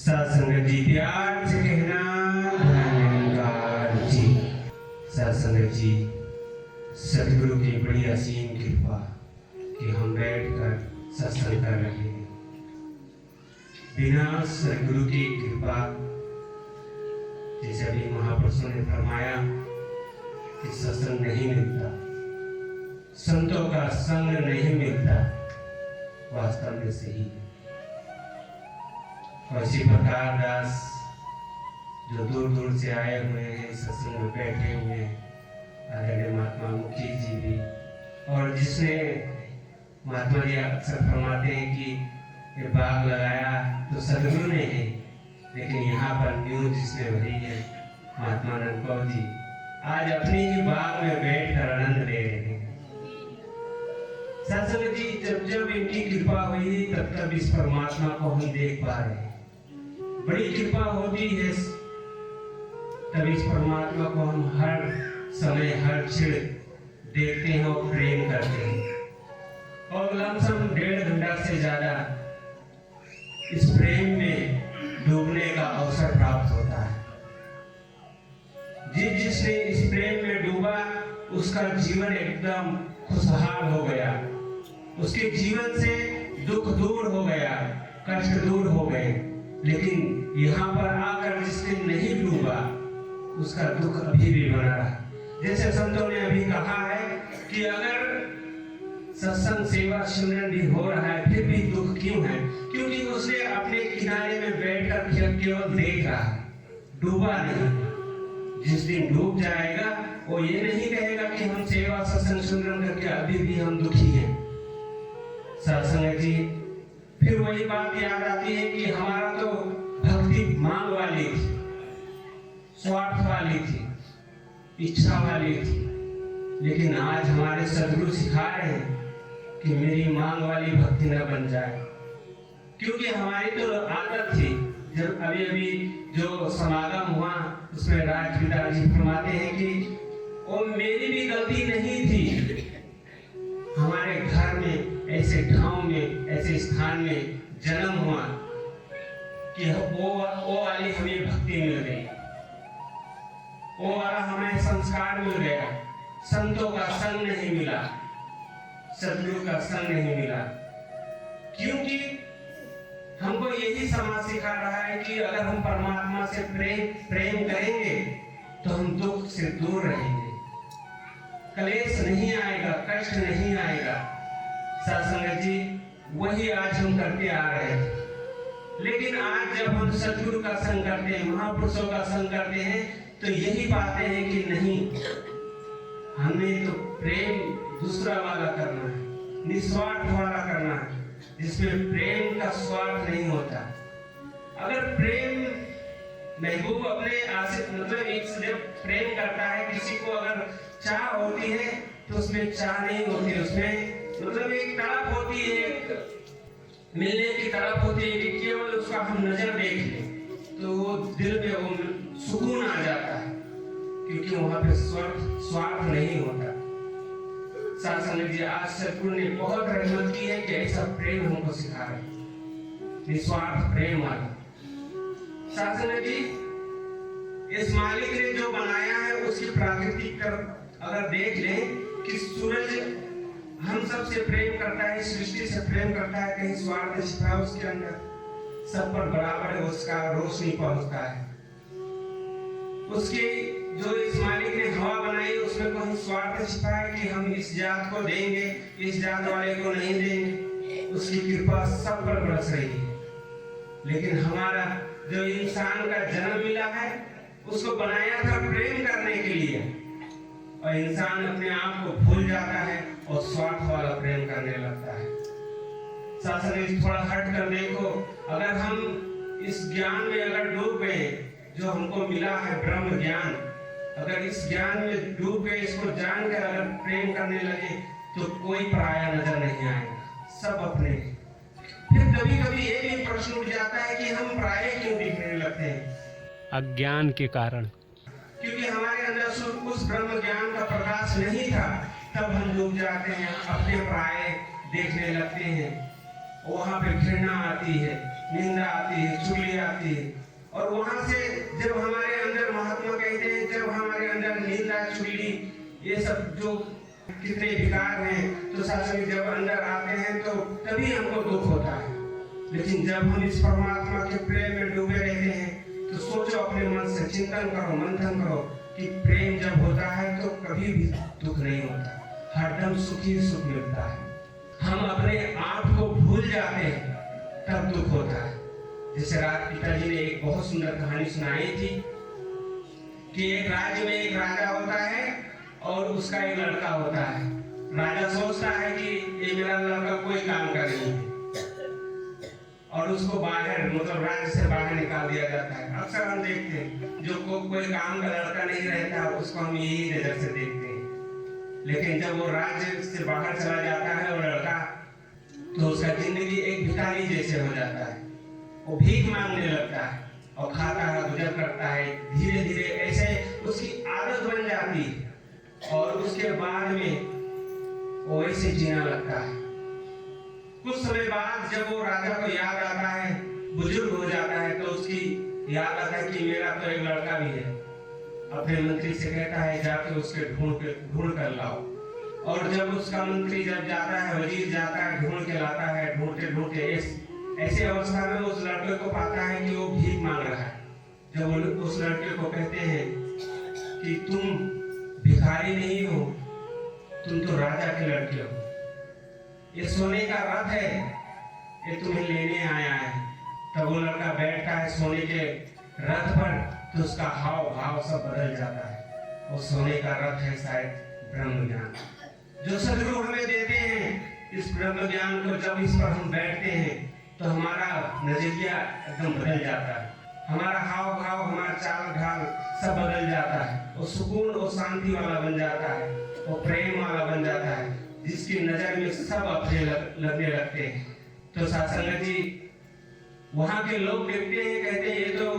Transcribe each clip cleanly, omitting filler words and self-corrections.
सत्संग जी प्यार से कहना धन्यवाद जी। सत्संग जी, सतगुरु की बड़ी असीम कृपा कि हम बैठकर सत्संग कर रहे हैं। बिना सतगुरु की कृपा, जैसे अभी महापुरुषों ने फरमाया कि सत्संग नहीं मिलता, संतों का संग नहीं मिलता, वास्तव में सही है। और इसी प्रकार दास जो दूर दूर से आए हुए हैं, सत्संग में बैठे हुए हैं, आदरणीय महात्मा मुखी जी भी, और जिसने महात्मा जी अक्सर फरमाते हैं कि ये बाग लगाया तो सदगुरु ने है, लेकिन यहाँ पर न्यूज जिसने भरी है महात्मा नंदकौर जी, आज अपने ही बाग में बैठकर आनंद ले रहे हैं। सत्संग जी, जब जब इनकी कृपा हुई तब तब इस परमात्मा को हम देख पा रहे हैं। बड़ी कृपा होती है तब इस परमात्मा को हम हर समय हर क्षण देखते हैं और प्रेम करते हैं, और लमसम 1.5 घंटा से ज्यादा इस प्रेम में डूबने का अवसर प्राप्त होता है। जिसने इस प्रेम में डूबा उसका जीवन एकदम खुशहाल हो गया, उसके जीवन से दुख दूर हो गया, कष्ट दूर हो गए। लेकिन यहाँ पर आकर जिसने नहीं डूबा उसका दुख अभी भी बना रहा। जैसे संतों ने अभी कहा है कि अगर सत्संग सेवा सुमरन भी हो रहा है फिर भी दुख क्यों है? क्योंकि उसने अपने किनारे में बैठकर केवल देख रहा, डूबा नहीं। जिस दिन डूब जाएगा वो ये नहीं कहेगा कि हम सेवा सत्संग सुमरन करके अभी भी हम दुखी हैं। सत्संग जी, फिर वही बात याद आती है कि हमारा तो भक्ति मांग वाली थी, स्वार्थ वाली थी, इच्छा वाली थी, लेकिन आज हमारे सदगुरु सिखा रहे हैं कि मेरी मांग वाली भक्ति न बन जाए। क्योंकि हमारी तो आदत थी, जब अभी अभी जो समागम हुआ उसमें राजपिता जी फरमाते हैं कि वो मेरी भी गलती नहीं थी, हमारे घर में ऐसे ठाव में ऐसे स्थान में जन्म हुआ कि वो वाली हमें भक्ति मिल गई, वो वाला हमें संस्कार मिल गया। संतों का संग नहीं मिला, सदगुरु का संग नहीं मिला, क्योंकि हमको यही समाज सिखा रहा है कि अगर हम परमात्मा से प्रेम करेंगे तो हम दुख से दूर रहेंगे, कलेश नहीं आएगा, कष्ट नहीं आएगा। सत्संग जी, वही आज हम करते आ रहे हैं। लेकिन आज जब हम सदगुरु का संग करते हैं, महापुरुषों का संग करते हैं, तो यही पाते हैं कि नहीं, हमें तो प्रेम दूसरा वाला करना है, निस्वार्थ वाला करना है, जिसमें प्रेम का स्वार्थ नहीं होता। अगर प्रेम महबूब अपने आशिक मतलब एक से प्रेम करता है, किसी को अगर चाह होती है तो उसमें चाह नहीं होती, उसमें मतलब एक तड़प होती है, एक मिलने की तड़प होती है कि केवल उसका हम नजर देख लें तो वो दिल में वो सुकून आ जाता है, क्योंकि वहां पे स्वार्थ नहीं होता। सत्संग जी, आज सतगुरु ने बहुत रहमत की है कि ऐसा प्रेम हमको सिखा रहे, निस्वार्थ प्रेम वाला। सत्संग जी, इस मालिक ने जो बनाया है उसकी प्राकृतिक अगर देख लें कि सूरज हम सबसे प्रेम करता है, सृष्टि से प्रेम करता है, कहीं स्वार्थ छिपा है उसके अंदर, सब पर बराबर उसका रोशनी पहुंचता है। उसकी जो इस मालिक ने हवा बनाई उसमें कोई स्वार्थ छिपा है कि हम इस जात को देंगे, इस जात वाले को नहीं देंगे, उसकी कृपा सब पर बरस रही है। लेकिन हमारा जो इंसान का जन्म मिला है उसको बनाया था प्रेम करने के लिए, और इंसान अपने आप को भूल जाता है और स्वार्थ वाला प्रेम करने लगता है। सत्संग थोड़ा हट कर देखो, अगर हम इस ज्ञान में अगर डूब गए, जो हमको मिला है ब्रह्म ज्ञान, अगर इस ज्ञान में डूब गए, इसको जानकर अगर प्रेम करने लगे तो कोई पराया नजर नहीं आएगा, सब अपने। फिर कभी कभी ये भी प्रश्न उठ जाता है कि हम पराये क्यों दिखने लगते हैं? अज्ञान के कारण, क्योंकि हमारे अंदर उस ब्रह्म ज्ञान का प्रकाश नहीं था, तब हम डूब जाते हैं, अपने पराये देखने लगते हैं। वहाँ पे घृणा आती है, निंदा आती है, चुगली आती है। और वहाँ से जब हमारे अंदर, महात्मा कहते हैं, जब हमारे अंदर निंदा, चुगली, ये सब जो कितने विकार हैं, तो शासन जब अंदर आते हैं तो तभी हमको दुख होता है। लेकिन जब हम इस परमात्मा के प्रेम में डूबे रहते हैं तो सोचो, अपने मन से चिंतन करो, मंथन करो कि प्रेम जब होता है तो कभी भी दुख नहीं होता, हरदम सुखी सुख मिलता है। हम अपने आप को भूल जाते हैं तब दुख होता है। जैसे रात पिताजी ने एक बहुत सुंदर कहानी सुनाई थी कि एक राज्य में एक राजा होता है और उसका एक लड़का होता है। राजा सोचता है कि ये मेरा लड़का कोई काम का नहीं है और उसको बाहर, मतलब राज्य से बाहर निकाल दिया जाता है। अक्सर हम देखते हैं जो कोई काम का लड़का नहीं रहता उसको हम यही नजर से देखते हैं। लेकिन जब वो राज्य से बाहर चला जाता है वो लड़का, तो उसका जिंदगी एक भिखारी जैसे हो जाता है। वो भीख मांगने लगता है और खाता है, गुजर करता है। धीरे धीरे ऐसे उसकी आदत बन जाती है और उसके बाद में वो ऐसे जीना लगता है। कुछ समय बाद जब वो राजा को याद आता है, बुजुर्ग हो जाता है, तो उसकी याद आता है कि मेरा तो एक लड़का भी है। अपने मंत्री से कहता है जाके उसके ढूंढ कर लाओ। और जब उसका मंत्री जब जाता है, वजीर जाता है, ढूंढ के लाता है, ढूंढते ढूंढते ऐसे अवस्था में उस लड़के को पाता है कि वो भीख मांग रहा है। जब उस लड़के को कहते हैं कि तुम भिखारी नहीं हो, तुम तो राजा के लड़के हो, ये सोने का रथ है, ये तुम्हें लेने आया है। तब वो लड़का बैठता है सोने के रथ पर, तो उसका हाव भाव सब बदल जाता है। वो सोने का रथ है शायद ब्रह्म ज्ञान, जो सदगुरु हमें देते हैं। इस ब्रह्म ज्ञान को जब इस पर हम बैठते हैं तो हमारा नजरिया एकदम बदल जाता है, हमारा हाव भाव, हमारा चाल ढाल सब बदल जाता है। वो सुकून, वो शांति वाला बन जाता है, वो प्रेम वाला बन जाता है, जिसकी नजर में सब अपने लगने लगते हैं। तो सत्संग जी, वहाँ के लोग देखते हैं, कहते हैं ये तो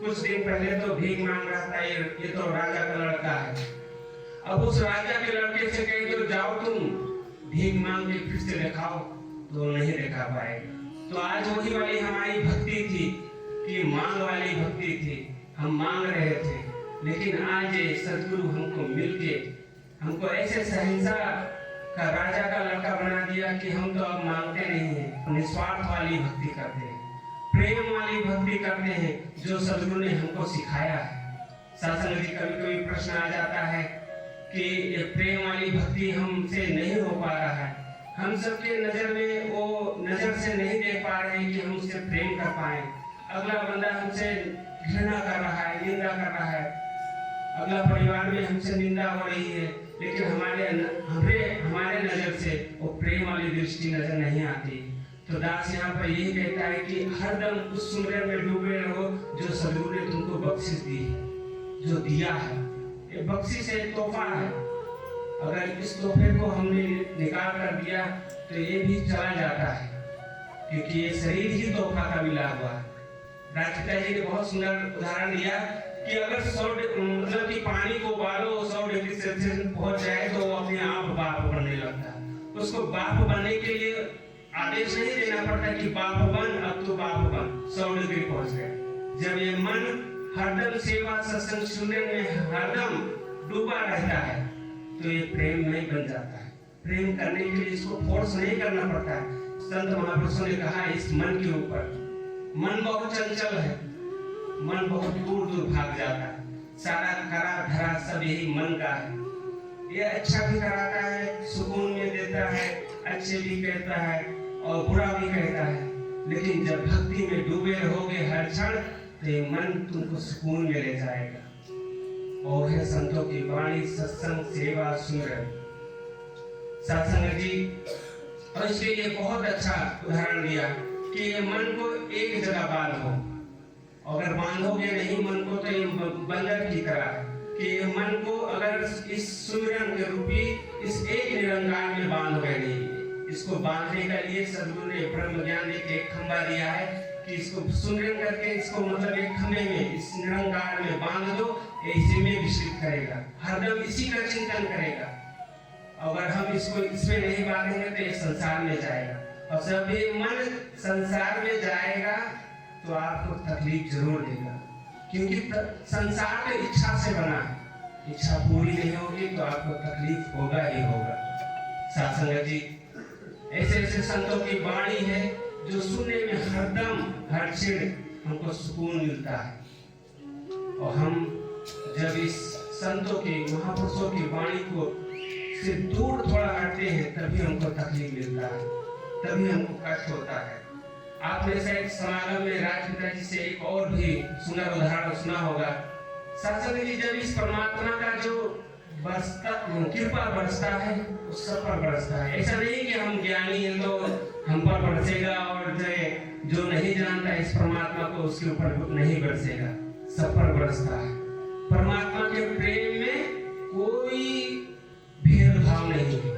कुछ दिन पहले तो भीख मांग रहा था, ये तो राजा का लड़का है। अब उस राजा के लड़के से कहते हो जाओ तुम भीख मांग के फिर से दिखाओ, तो नहीं दिखा पाएगा। तो आज वही वाली हमारी भक्ति थी कि मांग वाली भक्ति थी, हम मांग रहे थे। लेकिन आज सदगुरु हमको मिलके हमको ऐसे सहनसा का राजा का लड़का बना दिया कि हम तो अब मांगते नहीं हैं, निस्वार्थ वाली भक्ति करते हैं, प्रेम वाली भक्ति करते हैं, जो सदगुरु ने हमको सिखाया है। शासन जी, कभी कभी प्रश्न आ जाता है कि ये प्रेम वाली भक्ति हमसे नहीं हो पा रहा है, हम सबके नजर में वो नजर से नहीं देख पा रहे हैं कि हम उससे प्रेम कर पाए। अगला बंदा हमसे घृणा कर रहा है, निंदा कर रहा है, अगला परिवार में हमसे निंदा हो रही है, लेकिन हमारे नजर से वो प्रेम वाली दृष्टि नजर नहीं आती। तो दास यहाँ पर यही कहता है कि हरदम उस सुमिरन में डूबे रहो जो सदगुरु ने तुमको बख्शिश दी है, जो दिया है। ये बख्शिश है, तोहफा है। अगर इस तोहफे को हमने निकाल कर दिया तो ये भी चला जाता है, क्योंकि ये शरीर ही तोहफा का मिला हुआ है। राजपिता जी ने बहुत सुंदर उदाहरण दिया कि अगर 100 मतलब कि पानी को उबालो 100 डिग्री सेल्सियस पहुंच जाए तो वो अपने आप बाप बनने लगता है। उसको बाप बनने के लिए आदेश नहीं देना पड़ता कि बाप बन, अब तो बाप बन, 100 डिग्री पहुंच गए। जब ये मन हरदम सेवा सत्संग सुनने में हरदम डूबा रहता है तो ये प्रेम में बन जाता है। प्रेम करने के लिए इसको फोर्स नहीं करना पड़ता है। संत महापुरुषों ने कहा इस मन के ऊपर, मन बहुत चंचल है, मन बहुत दूर दूर भाग जाता है, सारा करा धरा सब यही मन का है। ये अच्छा भी कराता है, सुकून में देता है, अच्छे भी कहता है और बुरा भी कहता है। लेकिन जब भक्ति में डूबे रहोगे हर क्षण तो ये मन तुमको सुकून में ले जाएगा। और है संतों की वाणी, सत्संग, सेवा, सुमिरन। सत्संग जी और इसके लिए बहुत अच्छा उदाहरण दिया कि ये मन को एक जगह बांधो। अगर बांधोगे नहीं मन को तो ये बंदर की तरह कि ये मन को अगर इस सुमिरन के रूपी इस एक निरंकार में बांधोगे नहीं। इसको बांधने का लिए सदगुरु ने ब्रह्म ज्ञान एक खंभा दिया है कि इसको सुमिरन करके इसको मतलब एक खंभे में इस निरंकार में बांध दो, इसी में विचलित करेगा, हरदम इसी का चिंतन करेगा। अगर हम इसको इसमें नहीं बांधेंगे तो ये संसार में जाएगा। और जब ये मन संसार में जाएगा तो आपको तकलीफ जरूर देगा, क्योंकि संसार तो इच्छा से बना है। इच्छा पूरी नहीं होगी तो आपको तकलीफ होगा ही होगा। साथ संगत जी, ऐसे ऐसे संतों की वाणी है जो सुनने में हरदम हर क्षण हमको सुकून मिलता है। और हम जब इस संतों की, महापुरुषों की वाणी को से दूर थोड़ा हटते हैं तभी हमको तकलीफ मिलता है, तभी हमको कष्ट होता है। आपने शायद समागम में राजपिता जी से एक और भी सुंदर उदाहरण सुना होगा। शासन जी जब इस परमात्मा का जो कृपा बरसता है उस सब पर बरसता है। ऐसा नहीं कि हम ज्ञानी हैं तो हम पर बरसेगा और जो नहीं जानता इस परमात्मा को उसके ऊपर नहीं बरसेगा, सब पर बरसता है। परमात्मा के प्रेम में कोई भेदभाव नहीं है।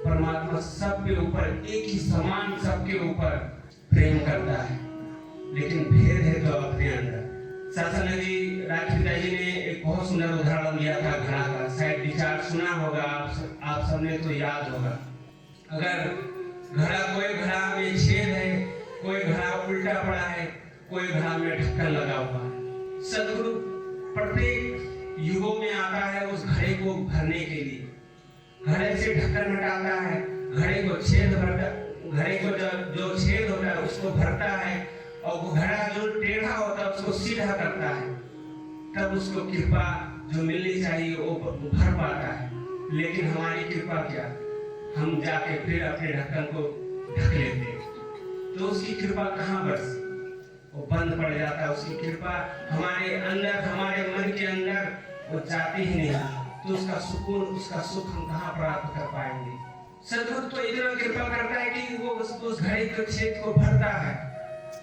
परमात्मा सबके ऊपर एक ही समान सबके ऊपर प्रेम करता है, लेकिन भेद है तो अपने अंदर। शासन जी राजपिता जी ने एक बहुत सुंदर उदाहरण दिया था घड़ा का, शायद विचार सुना होगा आप सबने तो याद होगा। अगर कोई घड़ा में छेद है, कोई घड़ा उल्टा पड़ा है, कोई घड़ा में ढक्कन लगा हुआ है। सदगुरु प्रत्येक युगों में आता है उस घड़े को भरने के लिए, घड़े से ढक्कन हटाता है, घड़े को जो छेद होता है उसको भरता है, और वो घड़ा जो टेढ़ा होता है उसको सीधा करता है, तब उसको कृपा जो मिलनी चाहिए वो भर पाता है। लेकिन हमारी कृपा क्या, हम जाके फिर अपने ढक्कन को ढक लेते हैं, तो उसकी कृपा कहाँ बरसी, वो बंद पड़ जाता है। उसकी कृपा हमारे अंदर, हमारे मन के अंदर वो जाती ही नहीं, तो उसका सुकून, उसका सुख हम कहाँ प्राप्त कर पाएंगे। सदगुरु तो इतना कृपा करता है कि वो उस घड़े के छेद को भरता है,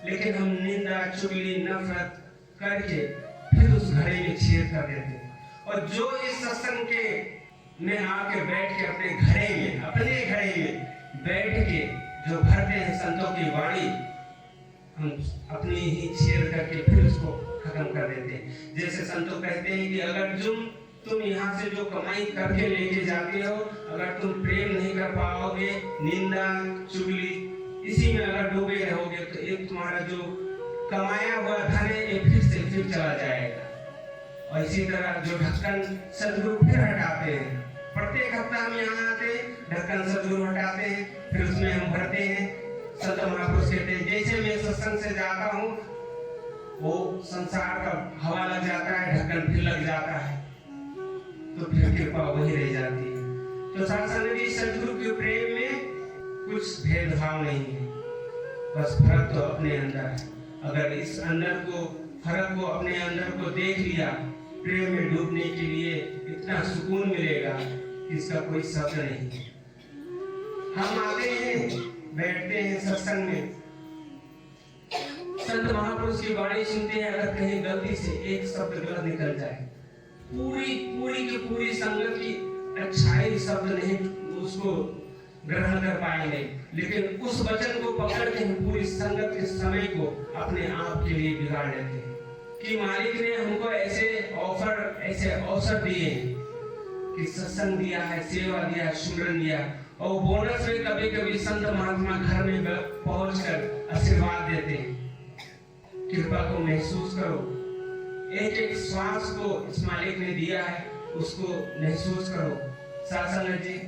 लेकिन हम निंदा, चुगली, नफरत करके फिर उस घड़े में छेद कर देते हैं। और जो इस सत्संग के में आके बैठ के अपने घड़े में बैठ के जो भरते हैं संतों की वाणी, हम अपनी ही छेद करके फिर उसको खत्म कर देते हैं। जैसे संतों कहते हैं कि अगर तुम यहाँ से जो कमाई करके लेके जाते हो, अगर तुम प्रेम नहीं कर पाओगे, निंदा, चुगली इसी में अगर डूबे रहोगे तो एक तुम्हारा जो कमाया हुआ धन है ये फिर चला जाएगा। और इसी तरह जो ढक्कन सदगुरु फिर हटाते हैं, प्रत्येक हफ्ता हम यहाँ आते हैं, ढक्कन सदगुरु हटाते हैं, फिर उसमें हम भरते हैं। संत महापुरुष कहते हैं जैसे मैं सत्संग से जाता हूँ वो संसार का हवा लग जाता है, ढक्कन फिर लग जाता है, तो फिर कृपा वही रह जाती है। तो शासन सदगुरु के प्रेम में कुछ भेदभाव नहीं है, बस फर्क तो अपने अंदर है। अगर इस अंदर को फर्क को अपने अंदर को देख लिया, प्रेम में डूबने के लिए इतना सुकून मिलेगा, इसका कोई शब्द नहीं। हम आते हैं, बैठते हैं सत्संग में, संत महापुरुष की वाणी सुनते हैं, अगर कहीं गलती से एक शब्द गलत निकल जाए, पूरी की पूरी संगत की अच्छाई शब्द नहीं उसको ग्रहण कर पाएंगे, लेकिन उस वचन को पकड़ के हम पूरी संगत के समय को अपने आप के लिए बिगाड़ लेते हैं कि मालिक ने हमको ऐसे अवसर दिए कि सत्संग दिया है, सेवा दिया है, सुमरन दिया, और बोनस में कभी कभी संत महात्मा घर में पहुंचकर आशीर्वाद देते हैं। कृपा को महसूस करो, एक एक श्वास को इस मालिक ने दिया है उसको महसूस करो। शासन जी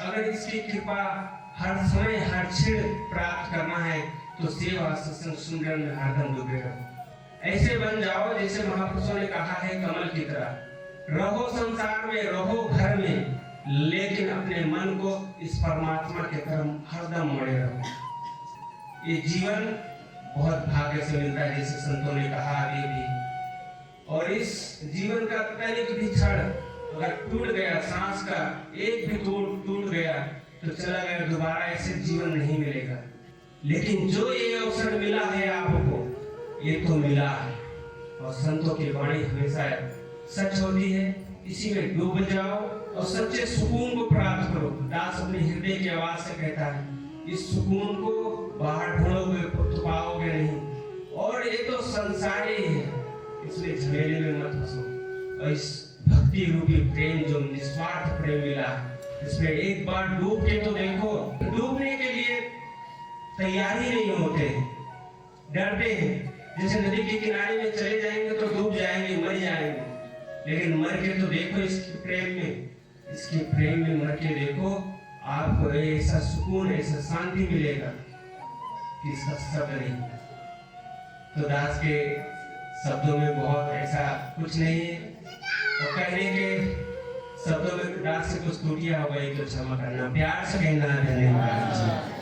अगर इसकी कृपा हर समय हर क्षण प्राप्त करना है तो सेवा, सत्संग, सुमरन में हरदम डूबे रहो। ऐसे बन जाओ जैसे महापुरुषों ने कहा है, कमल की तरह रहो संसार में, रहो घर में, लेकिन अपने मन को इस परमात्मा के तरफ हरदम मोड़े रहो। ये जीवन बहुत भाग्य से मिलता है, जैसे संतों ने कहा अभी भी। और इस जीवन का तनिक भी क्षण अगर टूट गया, सांस का एक भी टूट गया तो चला गया, दोबारा ऐसे जीवन नहीं मिलेगा। लेकिन जो ये अवसर मिला है आपको, ये तो मिला है। और संतों की वाणी हमेशा सच होती है, इसी में डूब जाओ और सच्चे सुकून को प्राप्त करो। दास अपने हृदय की आवाज से कहता है, इस सुकून को बाहर ढूंढोगे तो पाओगे नहीं, और ये तो संसारी है, इसलिए झमेले में मत फंसो। और इस भक्ति रूपी प्रेम जो निस्वार्थ प्रेम मिला, इसमें एक बार डूब के तो देखो। डूबने के लिए तैयार ही नहीं होते, डरते हैं। जैसे नदी के किनारे में चले जाएंगे तो डूब जाएंगे, मर जाएंगे। लेकिन मर के तो देखो इसके प्रेम में मर के देखो, आपको ऐसा सुकून, ऐसा शांति मिलेगा कि इसका शब्द नहीं। तो दास के शब्दों में बहुत ऐसा कुछ नहीं है, और कहने के शब्दों में दास से कुछ त्रुटियां हो गई तो क्षमा करना, प्यार से कहना। धन्यवाद।